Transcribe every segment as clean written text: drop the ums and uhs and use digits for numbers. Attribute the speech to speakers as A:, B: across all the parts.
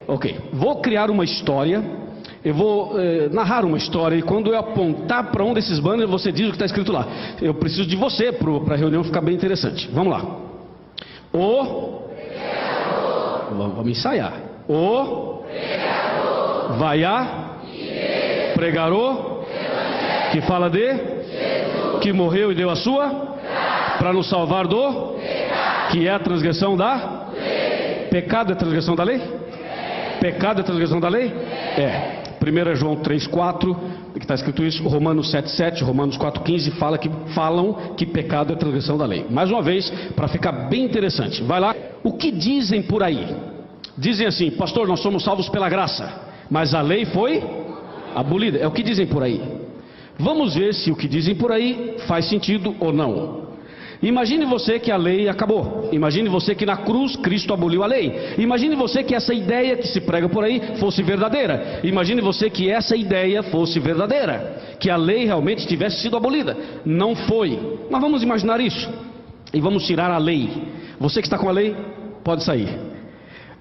A: Ok, vou criar uma história, eu vou narrar uma história, e quando eu apontar para um desses banners, você diz o que está escrito lá. Eu preciso de você para a reunião ficar bem interessante. Vamos lá. Vamos ensaiar. Vai a pregarou, que fala de que morreu e deu a sua para nos salvar do que é a transgressão da lei. Pecado é transgressão da lei? Pecado é transgressão da lei? É. 1 João 3,4, que está escrito isso, Romanos 7,7, Romanos 4,15 falam que pecado é transgressão da lei. Mais uma vez, para ficar bem interessante, vai lá. O que dizem por aí? Dizem assim: pastor, nós somos salvos pela graça, mas a lei foi abolida. É o que dizem por aí. Vamos ver se o que dizem por aí faz sentido ou não. Imagine você que a lei acabou. Imagine você que na cruz Cristo aboliu a lei. Imagine você que essa ideia que se prega por aí fosse verdadeira. Imagine você que essa ideia fosse verdadeira, que a lei realmente tivesse sido abolida. Não foi. Mas vamos imaginar isso e vamos tirar a lei. Você que está com a lei, pode sair.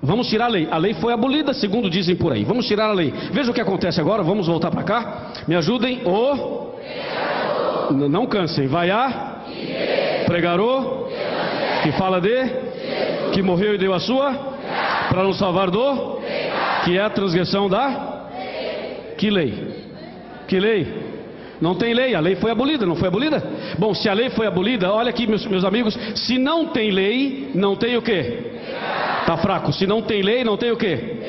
A: Vamos tirar a lei. A lei foi abolida, segundo dizem por aí. Vamos tirar a lei. Veja o que acontece agora. Vamos voltar para cá. Me ajudem. Não cansem. Vai a pregarou, que fala de que morreu e deu a sua para nos salvar do que é a transgressão da que lei? Que lei? Não tem lei, a lei foi abolida, não foi abolida? Bom, se a lei foi abolida, olha aqui meus amigos, se não tem lei, não tem o quê? Tá fraco. Se não tem lei, não tem o quê?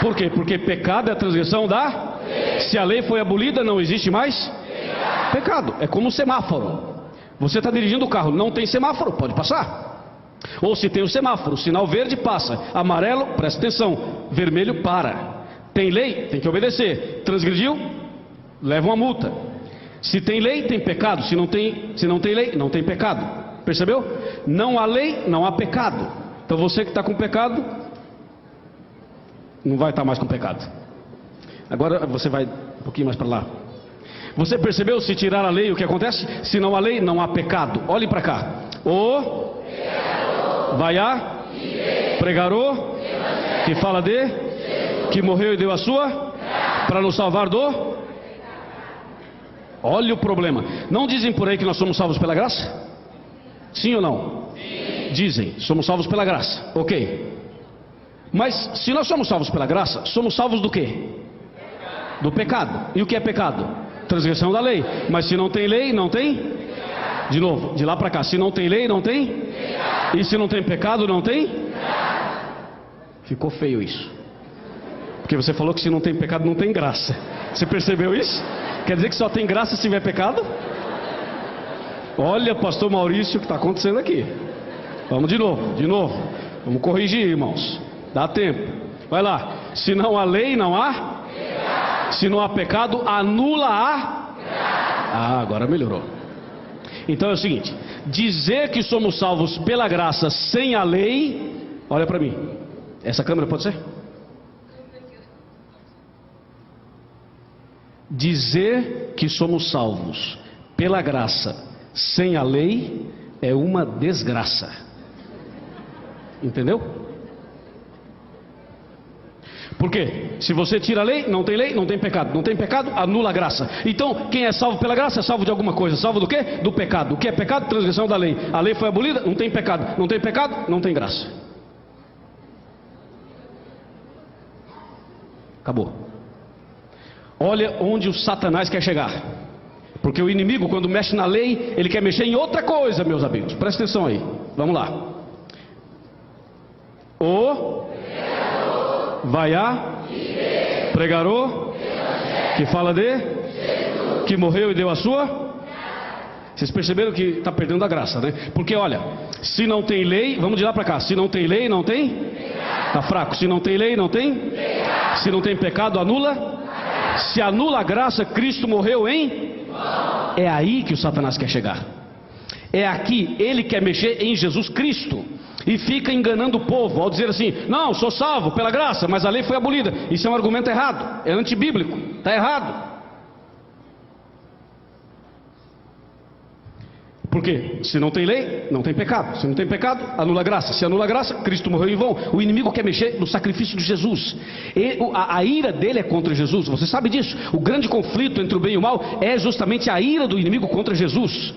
A: Por quê? Porque pecado é a transgressão da se a lei foi abolida, não existe mais pecado. É como um semáforo. Você está dirigindo o carro, não tem semáforo, pode passar. Ou se tem o semáforo, sinal verde, passa. Amarelo, presta atenção. Vermelho, para. Tem lei, tem que obedecer. Transgrediu, leva uma multa. Se tem lei, tem pecado. Se não tem lei, não tem pecado. Percebeu? Não há lei, não há pecado. Então você que está com pecado, não vai estar mais com pecado. Agora você vai um pouquinho mais para lá. Você percebeu? Se tirar a lei, o que acontece? Se não há lei, não há pecado. Olhe para cá. Vai a pregarou, que fala de que morreu e deu a sua para nos salvar do. Olha o problema. Não dizem por aí que nós somos salvos pela graça? Sim ou não? Sim. Dizem, somos salvos pela graça. Ok. Mas se nós somos salvos pela graça, somos salvos do quê? Do pecado. E o que é pecado? Transgressão da lei. Mas se não tem lei, não tem? De novo, de lá para cá. Se não tem lei, não tem? E se não tem pecado, não tem? Ficou feio isso. Porque você falou que se não tem pecado, não tem graça. Você percebeu isso? Quer dizer que só tem graça se tiver pecado? Olha, pastor Maurício, o que está acontecendo aqui. Vamos de novo. Vamos corrigir, irmãos. Dá tempo. Vai lá. Se não há lei, não há? Se não há pecado, anula a. Agora melhorou. Então é o seguinte: dizer que somos salvos pela graça sem a lei. Olha para mim. Essa câmera pode ser? Dizer que somos salvos pela graça sem a lei é uma desgraça. Entendeu? Por quê? Se você tira a lei, não tem pecado. Não tem pecado, anula a graça. Então, quem é salvo pela graça é salvo de alguma coisa. Salvo do quê? Do pecado. O que é pecado? Transgressão da lei. A lei foi abolida, não tem pecado. Não tem pecado, não tem graça. Acabou. Olha onde o Satanás quer chegar. Porque o inimigo, quando mexe na lei, ele quer mexer em outra coisa, meus amigos. Presta atenção aí. Vamos lá. Vai a pregarou, que fala de que morreu e deu a sua. Vocês perceberam que está perdendo a graça, né? Porque olha, se não tem lei, vamos de lá para cá. Se não tem lei, não tem? Está fraco. Se não tem lei, não tem? Se não tem pecado, anula. Se anula a graça, Cristo morreu em? É aí que o Satanás quer chegar. É aqui, ele quer mexer em Jesus Cristo. E fica enganando o povo ao dizer assim: não, sou salvo pela graça, mas a lei foi abolida. Isso é um argumento errado, é antibíblico, está errado. Porque se não tem lei, não tem pecado. Se não tem pecado, anula a graça. Se anula a graça, Cristo morreu em vão. O inimigo quer mexer no sacrifício de Jesus. A ira dele é contra Jesus. Você sabe disso. O grande conflito entre o bem e o mal é justamente a ira do inimigo contra Jesus.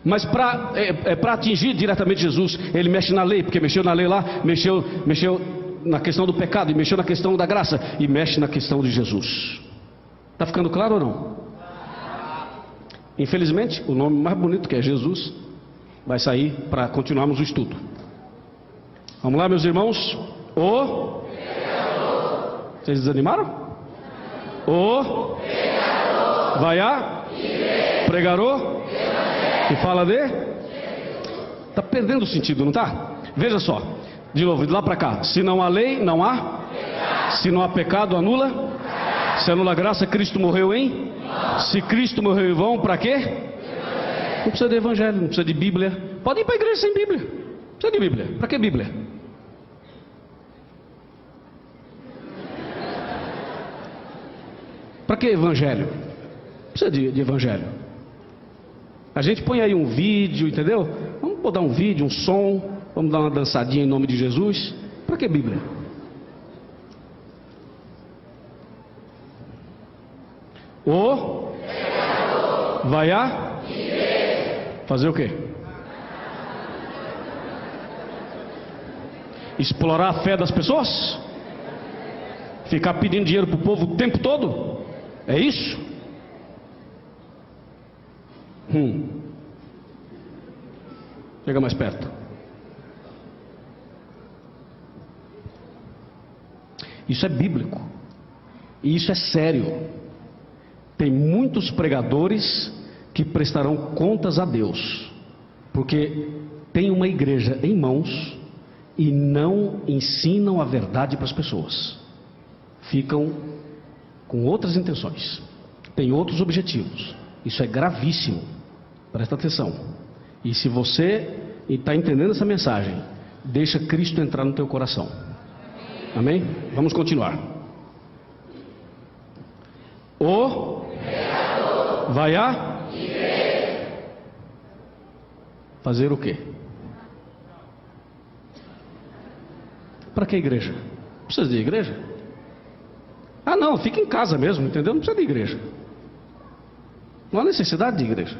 A: Mas para atingir diretamente Jesus, ele mexe na lei, porque mexeu na lei lá, mexeu na questão do pecado, e mexeu na questão da graça, e mexe na questão de Jesus. Está ficando claro ou não? Infelizmente, o nome mais bonito, que é Jesus, vai sair para continuarmos o estudo. Vamos lá, meus irmãos. Vocês desanimaram? Vai a pregarou que fala de. Está perdendo o sentido, não está? Veja só, de novo, de lá para cá. Se não há lei, não há. Se não há pecado, anula. Se anula a graça, Cristo morreu em. Se Cristo morreu em vão, para quê? Não precisa de evangelho, não precisa de Bíblia. Pode ir para a igreja sem Bíblia. Não precisa de Bíblia. Para que Bíblia? Para que evangelho? Não precisa de evangelho. A gente põe aí um vídeo, entendeu? Vamos botar um vídeo, um som. Vamos dar uma dançadinha em nome de Jesus. Para que Bíblia? Vai a fazer o quê? Explorar a fé das pessoas? Ficar pedindo dinheiro para o povo o tempo todo? É isso? Chega mais perto. Isso é bíblico. E isso é sério. Tem muitos pregadores que prestarão contas a Deus, porque tem uma igreja em mãos e não ensinam a verdade para as pessoas. Ficam com outras intenções, têm outros objetivos. Isso é gravíssimo. Presta atenção. E se você está entendendo essa mensagem, deixa Cristo entrar no teu coração. Amém? Vamos continuar. Vai a fazer o quê? Para que igreja? Precisa de igreja? Ah, não, fica em casa mesmo, entendeu? Não precisa de igreja. Não há necessidade de igreja.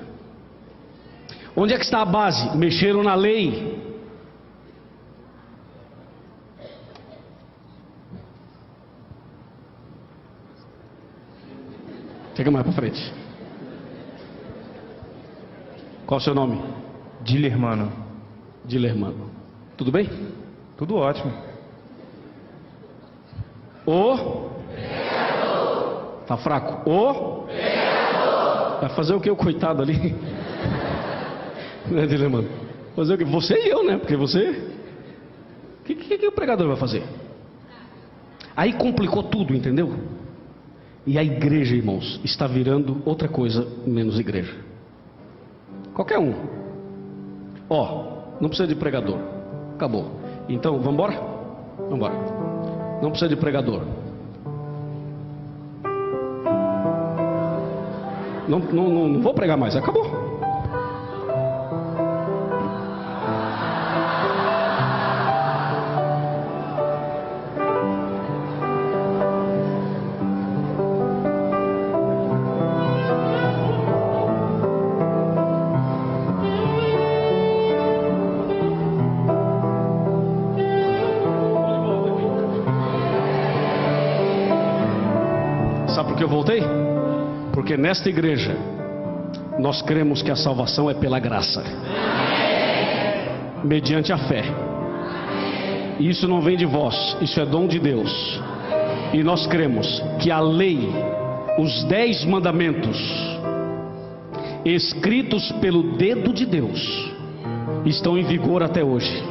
A: Onde é que está a base? Mexeram na lei. Chega mais para frente. Qual o seu nome?
B: Dilermano.
A: Dilermano. Tudo bem?
B: Tudo ótimo.
A: Tá fraco? Vai fazer o que o coitado ali? Né, Dilermano? Fazer o que? Você e eu, né? Porque você... O que o pregador vai fazer? Aí complicou tudo, entendeu? E a igreja, irmãos, está virando outra coisa menos igreja. Qualquer um. Não precisa de pregador. Acabou. Então, vamos embora? Vamos embora. Não precisa de pregador. Não vou pregar mais. Acabou. Sabe por que eu voltei? Porque nesta igreja nós cremos que a salvação é pela graça, mediante a fé. E isso não vem de vós, isso é dom de Deus. E nós cremos que a lei, os 10 mandamentos, escritos pelo dedo de Deus, estão em vigor até hoje.